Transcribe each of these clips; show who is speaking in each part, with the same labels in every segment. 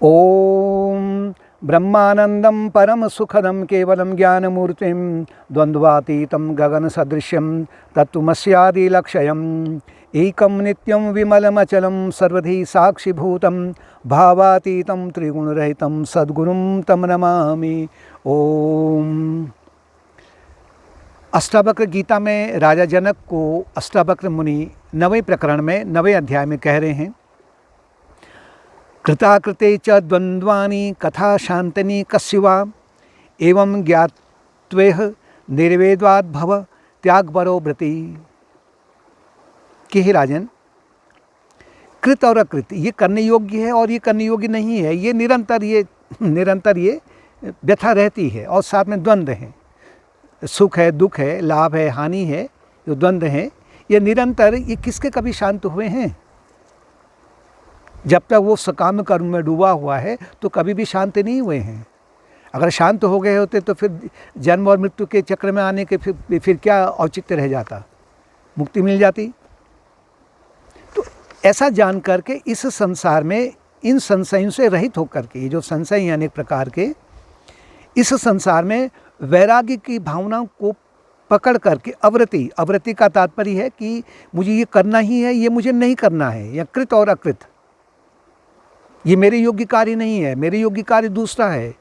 Speaker 1: ओम ब्रह्मानंदं परम सुखदं केवलं ज्ञानमूर्तिं द्वंद्वातीतं गगन सदृश्यं तत्त्वमस्यादिलक्ष्यम् एकं नित्यं विमलमचलं सर्वधी साक्षिभूतं भावातीतं त्रिगुणरहितं सद्गुरुं तं नमामि। ओम। अष्टावक्र गीता में राजा जनक को अष्टावक्र मुनि 9वें प्रकरण में 9वें अध्याय में कह रहे हैं, कृताकृते च द्वंद्वानि कथा शांतनि कस्यवा एवं ज्ञात्वेह निर्वेद्वाद भव त्यागपरो व्रति। कि हे राजन, कृत और अकृत ये करने योग्य है और ये करने योग्य नहीं है। ये निरंतर ये व्यथा रहती है और साथ में द्वंद्व है, सुख है, दुख है, लाभ है, हानि है, जो द्वंद्व है ये निरंतर, ये किसके कभी शांत हुए हैं? जब तक वो सकाम कर्म में डूबा हुआ है तो कभी भी शांत नहीं हुए हैं। अगर शांत हो गए होते तो फिर जन्म और मृत्यु के चक्र में आने के फिर क्या औचित्य रह जाता, मुक्ति मिल जाती। तो ऐसा जान करके इस संसार में इन संशयों से रहित होकर के, ये जो संशय हैं अनेक प्रकार के, इस संसार में वैराग्य की भावना को पकड़ करके अवृत्ति का तात्पर्य है कि मुझे ये करना ही है, ये मुझे नहीं करना है, या कृत और अकृत, ये मेरे योग्य कार्य नहीं है, मेरे योग्य कार्य दूसरा है,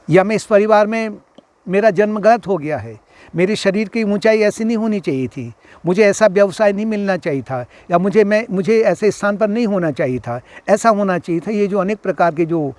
Speaker 1: या मैं इस परिवार में मेरा जन्म गलत हो गया है, मेरे शरीर की ऊंचाई ऐसी नहीं होनी चाहिए थी, मुझे ऐसा व्यवसाय नहीं मिलना चाहिए था, या मुझे ऐसे स्थान पर नहीं होना चाहिए था, ऐसा होना चाहिए था। ये जो अनेक प्रकार के जो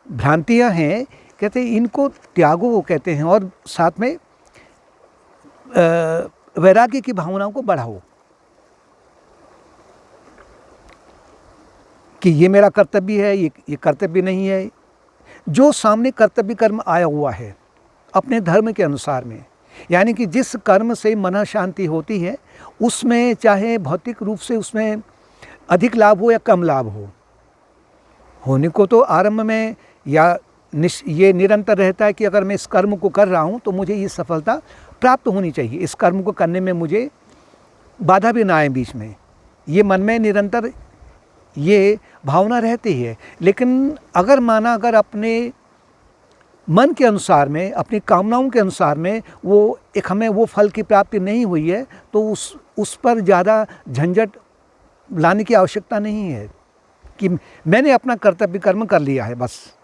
Speaker 1: भ्रांतियां हैं, कहते हैं इनको त्यागो कहते हैं, और साथ में वैराग्य की भावनाओं को बढ़ाओ कि ये मेरा कर्तव्य है, ये कर्तव्य नहीं है। जो सामने कर्तव्य कर्म आया हुआ है अपने धर्म के अनुसार में, यानी कि जिस कर्म से मन शांति होती है उसमें चाहे भौतिक रूप से उसमें अधिक लाभ हो या कम लाभ हो, होने को तो आरंभ में या ये निरंतर रहता है कि अगर मैं इस कर्म को कर रहा हूँ तो मुझे ये सफलता प्राप्त होनी चाहिए, इस कर्म को करने में मुझे बाधा भी ना आए बीच में, ये मन में निरंतर ये भावना रहती है। लेकिन अगर अपने मन के अनुसार में, अपनी कामनाओं के अनुसार में हमें वो फल की प्राप्ति नहीं हुई है तो उस पर ज़्यादा झंझट लाने की आवश्यकता नहीं है कि मैंने अपना कर्तव्य कर्म कर लिया है, बस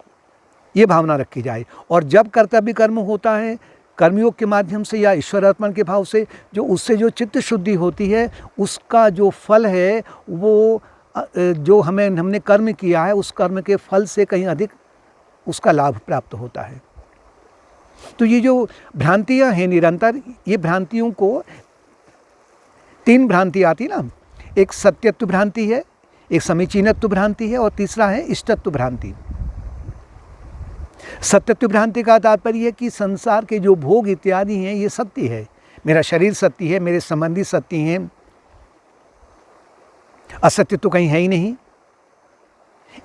Speaker 1: ये भावना रखी जाए। और जब कर्तव्य कर्म होता है कर्मयोग के माध्यम से या ईश्वर अर्पण के भाव से, उससे जो चित्त शुद्धि होती है, उसका जो फल है वो जो हमने कर्म किया है उस कर्म के फल से कहीं अधिक उसका लाभ प्राप्त होता है। तो ये जो भ्रांतियां हैं निरंतर, ये भ्रांतियों को 3 भ्रांति आती ना, एक सत्यत्व भ्रांति है, एक समीचीनत्व भ्रांति है, और तीसरा है इष्टत्व भ्रांति। सत्यत्व भ्रांति का तात्पर्य है कि संसार के जो भोग इत्यादि हैं ये सत्य है, मेरा शरीर सत्य है, मेरे संबंधी सत्य हैं, असत्य तो कहीं है ही नहीं।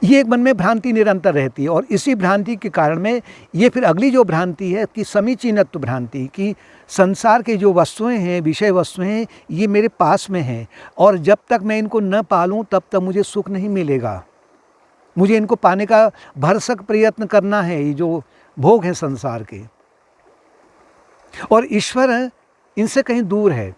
Speaker 1: ये एक मन में भ्रांति निरंतर रहती है, और इसी भ्रांति के कारण में ये फिर अगली जो भ्रांति है कि समीचीनत्व भ्रांति, कि संसार के जो वस्तुएं हैं, विषय वस्तुएं हैं, ये मेरे पास में हैं और जब तक मैं इनको न पालूं तब तक मुझे सुख नहीं मिलेगा, मुझे इनको पाने का भरसक प्रयत्न करना है। ये जो भोग हैं संसार के, और ईश्वर इनसे कहीं दूर है,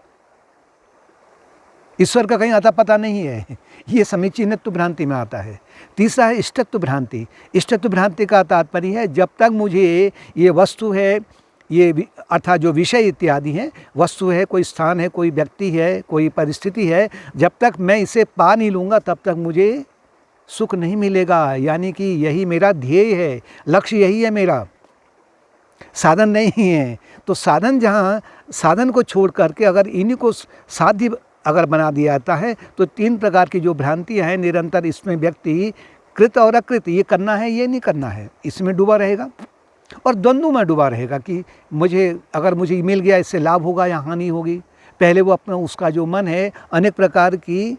Speaker 1: ईश्वर का कहीं अता पता नहीं है, ये समीचीनत्व भ्रांति में आता है। तीसरा है इष्टत्व भ्रांति। इष्टत्व भ्रांति का तात्पर्य है जब तक मुझे ये वस्तु है, ये अर्थात जो विषय इत्यादि हैं, वस्तु है, कोई स्थान है, कोई व्यक्ति है, कोई परिस्थिति है, जब तक मैं इसे पा नहीं लूँगा तब तक मुझे सुख नहीं मिलेगा। यानी कि यही मेरा ध्येय है, लक्ष्य यही है मेरा, साधन नहीं है। तो साधन को छोड़ करके अगर इन्हीं को साध्य अगर बना दिया जाता है तो 3 प्रकार की जो भ्रांतियाँ हैं निरंतर, इसमें व्यक्ति कृत और अकृत, ये करना है ये नहीं करना है, इसमें डूबा रहेगा और द्वंद्व में डूबा रहेगा कि अगर मुझे मिल गया इससे लाभ होगा या हानि होगी। पहले वो अपना उसका जो मन है अनेक प्रकार की,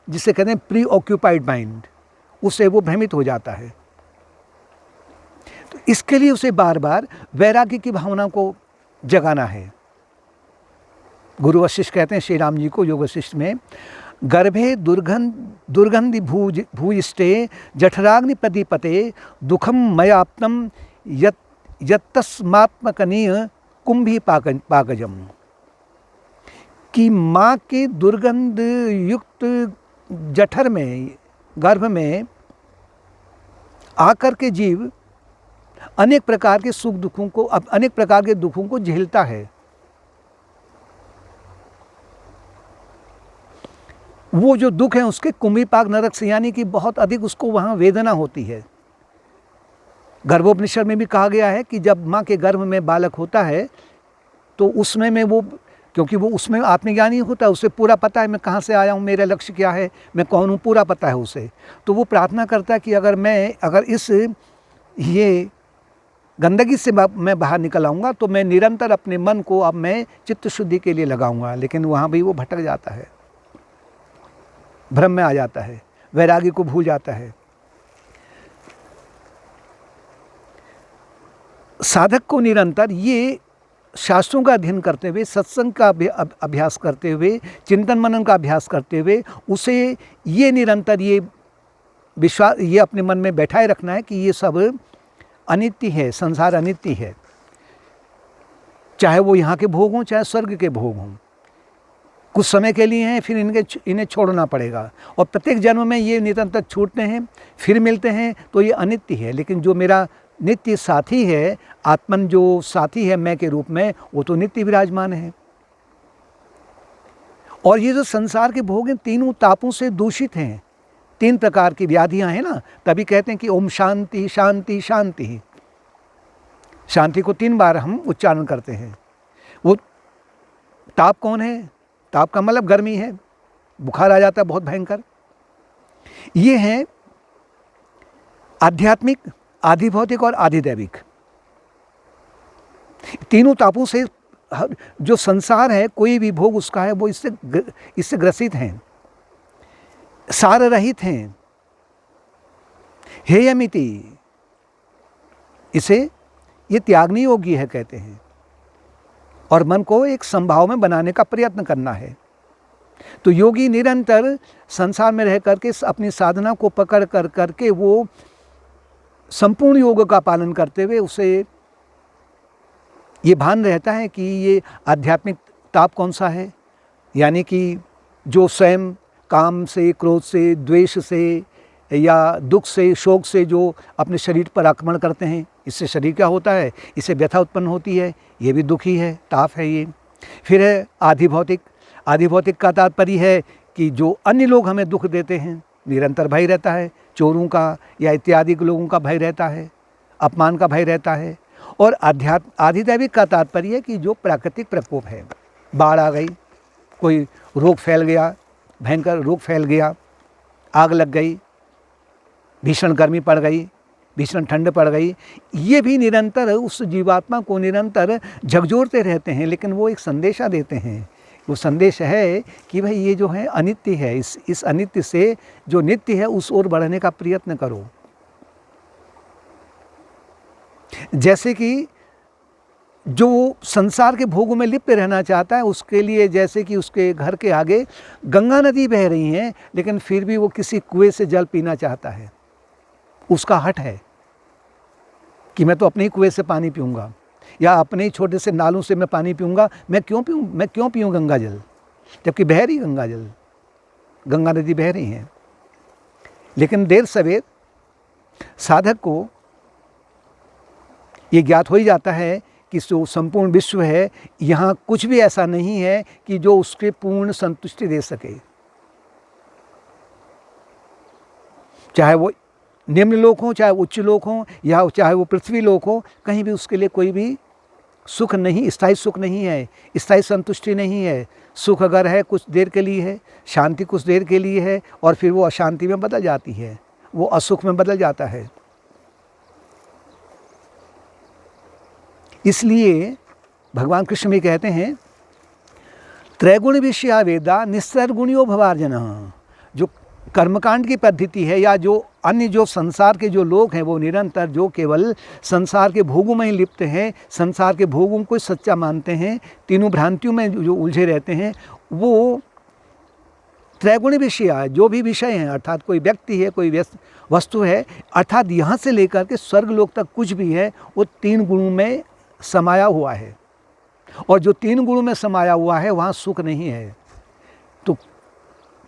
Speaker 1: जिसे कहते हैं प्री ऑक्यूपाइड माइंड, उससे वो भ्रमित हो जाता है। तो इसके लिए उसे बार बार वैराग्य की भावना को जगाना है। गुरु वशिष्ठ कहते हैं श्री राम जी को योग वशिष्ठ में, गर्भे दुर्गंधि भूयिष्ठे जठराग्नि प्रतिपते दुखम मयाप्तम यत्तस्मात्मकनीय कुंभी पाकजम। कि माँ के दुर्गंध युक्त जठर में, गर्भ में आकर के जीव अनेक प्रकार के सुख दुखों को, अनेक प्रकार के दुखों को झेलता है। वो जो दुख है उसके कुंभीपाक नरक से, यानी कि बहुत अधिक उसको वहाँ वेदना होती है। गर्भोपनिषद में भी कहा गया है कि जब माँ के गर्भ में बालक होता है तो उसमें में वो, क्योंकि वो उसमें आत्मज्ञानी होता है, उसे पूरा पता है मैं कहाँ से आया हूँ, मेरा लक्ष्य क्या है, मैं कौन हूँ, पूरा पता है उसे। तो वो प्रार्थना करता है कि अगर इस ये गंदगी से मैं बाहर निकल आऊँगा तो मैं निरंतर अपने मन को अब मैं चित्त शुद्धि के लिए लगाऊंगा। लेकिन वहाँ भी वो भटक जाता है, भ्रम में आ जाता है, वैराग्य को भूल जाता है। साधक को निरंतर ये शास्त्रों का अध्ययन करते हुए, सत्संग का अभ्यास करते हुए, चिंतन मनन का अभ्यास करते हुए उसे ये निरंतर ये विश्वास, ये अपने मन में बैठाए रखना है कि ये सब अनित्य है, संसार अनित्य है। चाहे वो यहाँ के भोग हों, चाहे स्वर्ग के भोग हों, कुछ समय के लिए हैं, फिर इन्हें छोड़ना पड़ेगा। और प्रत्येक जन्म में ये निरंतर छूटते हैं, फिर मिलते हैं, तो ये अनित्य है। लेकिन जो मेरा नित्य साथी है, आत्मन जो साथी है मैं के रूप में, वो तो नित्य विराजमान है। और ये जो संसार के भोग हैं तीनों तापों से दूषित हैं। 3 प्रकार की व्याधियां हैं ना, तभी कहते हैं कि ओम शांति शांति शांति। शांति को 3 बार हम उच्चारण करते हैं। वो ताप कौन है? ताप का मतलब गर्मी है, बुखार आ जाता है बहुत भयंकर। ये हैं आध्यात्मिक, आधिभौतिक और आधिदैविक। तीनों तापों से जो संसार है, कोई भी भोग उसका है, वो इससे ग्रसित हैं, सार रहित हैं, हेयमिति, इसे ये त्यागनी योग्य है कहते हैं। और मन को एक संभाव में बनाने का प्रयत्न करना है। तो योगी निरंतर संसार में रह करके अपनी साधना को पकड़ कर करके वो संपूर्ण योग का पालन करते हुए उसे ये भान रहता है कि ये आध्यात्मिक ताप कौन सा है, यानी कि जो स्वयं काम से, क्रोध से, द्वेष से या दुख से, शोक से जो अपने शरीर पर आक्रमण करते हैं, इससे शरीर क्या होता है, इससे व्यथा उत्पन्न होती है, ये भी दुखी है, ताप है ये। फिर है आधिभौतिक। आधिभौतिक का तात्पर्य है कि जो अन्य लोग हमें दुख देते हैं, निरंतर भय रहता है, चोरों का या इत्यादि लोगों का भय रहता है, अपमान का भय रहता है। और आधिदैविक का तात्पर्य है कि जो प्राकृतिक प्रकोप है, बाढ़ आ गई, कोई रोग फैल गया, भयंकर रोग फैल गया, आग लग गई, भीषण गर्मी पड़ गई, भीषण ठंड पड़ गई, ये भी निरंतर उस जीवात्मा को निरंतर झकझोरते रहते हैं। लेकिन वो एक संदेशा देते हैं, वो संदेश है कि भाई ये जो है अनित्य है, इस अनित्य से जो नित्य है उस ओर बढ़ने का प्रयत्न करो। जैसे कि जो संसार के भोगों में लिप्त रहना चाहता है, उसके लिए जैसे कि उसके घर के आगे गंगा नदी बह रही है, लेकिन फिर भी वो किसी कुएं से जल पीना चाहता है, उसका हट है कि मैं तो अपने ही कुएं से पानी पीऊँगा या अपने ही छोटे से नालों से मैं पानी पीऊँगा, मैं क्यों पीऊँ गंगा जल, जबकि बह रही गंगा जल, गंगा नदी बह रही है। लेकिन देर सवेर साधक को ये ज्ञात हो ही जाता है कि जो संपूर्ण विश्व है, यहाँ कुछ भी ऐसा नहीं है कि जो उसके पूर्ण संतुष्टि दे सके। चाहे वो निम्न लोक हो, चाहे उच्च लोक हो, या चाहे वो पृथ्वी लोक हो, कहीं भी उसके लिए कोई भी सुख नहीं, स्थायी सुख नहीं है, स्थायी संतुष्टि नहीं है। सुख अगर है कुछ देर के लिए है, शांति कुछ देर के लिए है, और फिर वो अशांति में बदल जाती है, वो असुख में बदल जाता है। इसलिए भगवान कृष्ण भी कहते हैं, त्रैगुण विषया वेदा निस्सर्गुणियो भवार्जन। जो कर्मकांड की पद्धति है, या जो अन्य जो संसार के जो लोग हैं, वो निरंतर जो केवल संसार के भोगों में ही लिप्त हैं, संसार के भोगों को सच्चा मानते हैं, तीनों भ्रांतियों में जो उलझे रहते हैं, वो त्रैगुणी विषय, जो भी विषय हैं, अर्थात कोई व्यक्ति है, कोई वस्तु है, अर्थात यहाँ से लेकर के स्वर्गलोक तक कुछ भी है, वो 3 गुणों में समाया हुआ है। और जो 3 गुणों में समाया हुआ है वहाँ सुख नहीं है। तो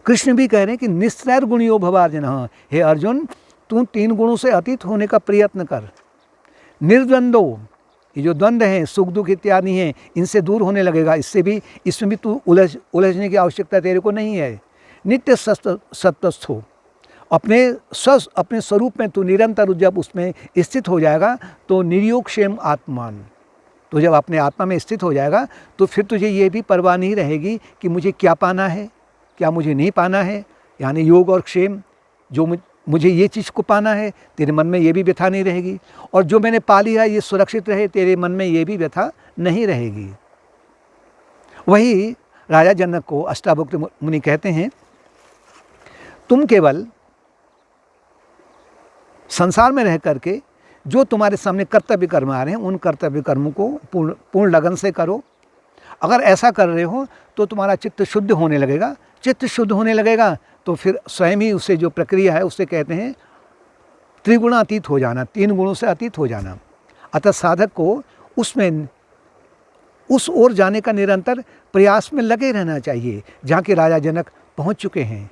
Speaker 1: कृष्ण भी कह रहे हैं कि निस्त्रैर गुणियो भवार्जुन, हे अर्जुन तू 3 गुणों से अतीत होने का प्रयत्न कर। निर्द्वंदो, ये जो द्वंद्व हैं, सुख दुख इत्यादि हैं, इनसे दूर होने लगेगा। इसमें भी तू उलझने की आवश्यकता तेरे को नहीं है। नित्य सत्वस्थ हो, अपने स्वरूप में तू निरंतर जब उसमें स्थित हो जाएगा तो निर्योग क्षेम आत्मान, तो जब अपने आत्मा में स्थित हो जाएगा तो फिर तुझे ये भी परवाह नहीं रहेगी कि मुझे क्या पाना है, क्या मुझे नहीं पाना है। यानी योग और क्षेम, जो मुझे ये चीज़ को पाना है, तेरे मन में ये भी व्यथा नहीं रहेगी, और जो मैंने पा लिया ये सुरक्षित रहे, तेरे मन में ये भी व्यथा नहीं रहेगी। वही राजा जनक को अष्टावक्र मुनि कहते हैं, तुम केवल संसार में रह करके जो तुम्हारे सामने कर्तव्य कर्म आ रहे हैं, उन कर्तव्य कर्मों को पूर्ण लगन से करो। अगर ऐसा कर रहे हो तो तुम्हारा चित्त शुद्ध होने लगेगा। चित्त शुद्ध होने लगेगा तो फिर स्वयं ही उससे जो प्रक्रिया है उससे कहते हैं त्रिगुणातीत हो जाना, 3 गुणों से अतीत हो जाना। अतः साधक को उसमें उस ओर जाने का निरंतर प्रयास में लगे रहना चाहिए जहाँ के राजा जनक पहुँच चुके हैं।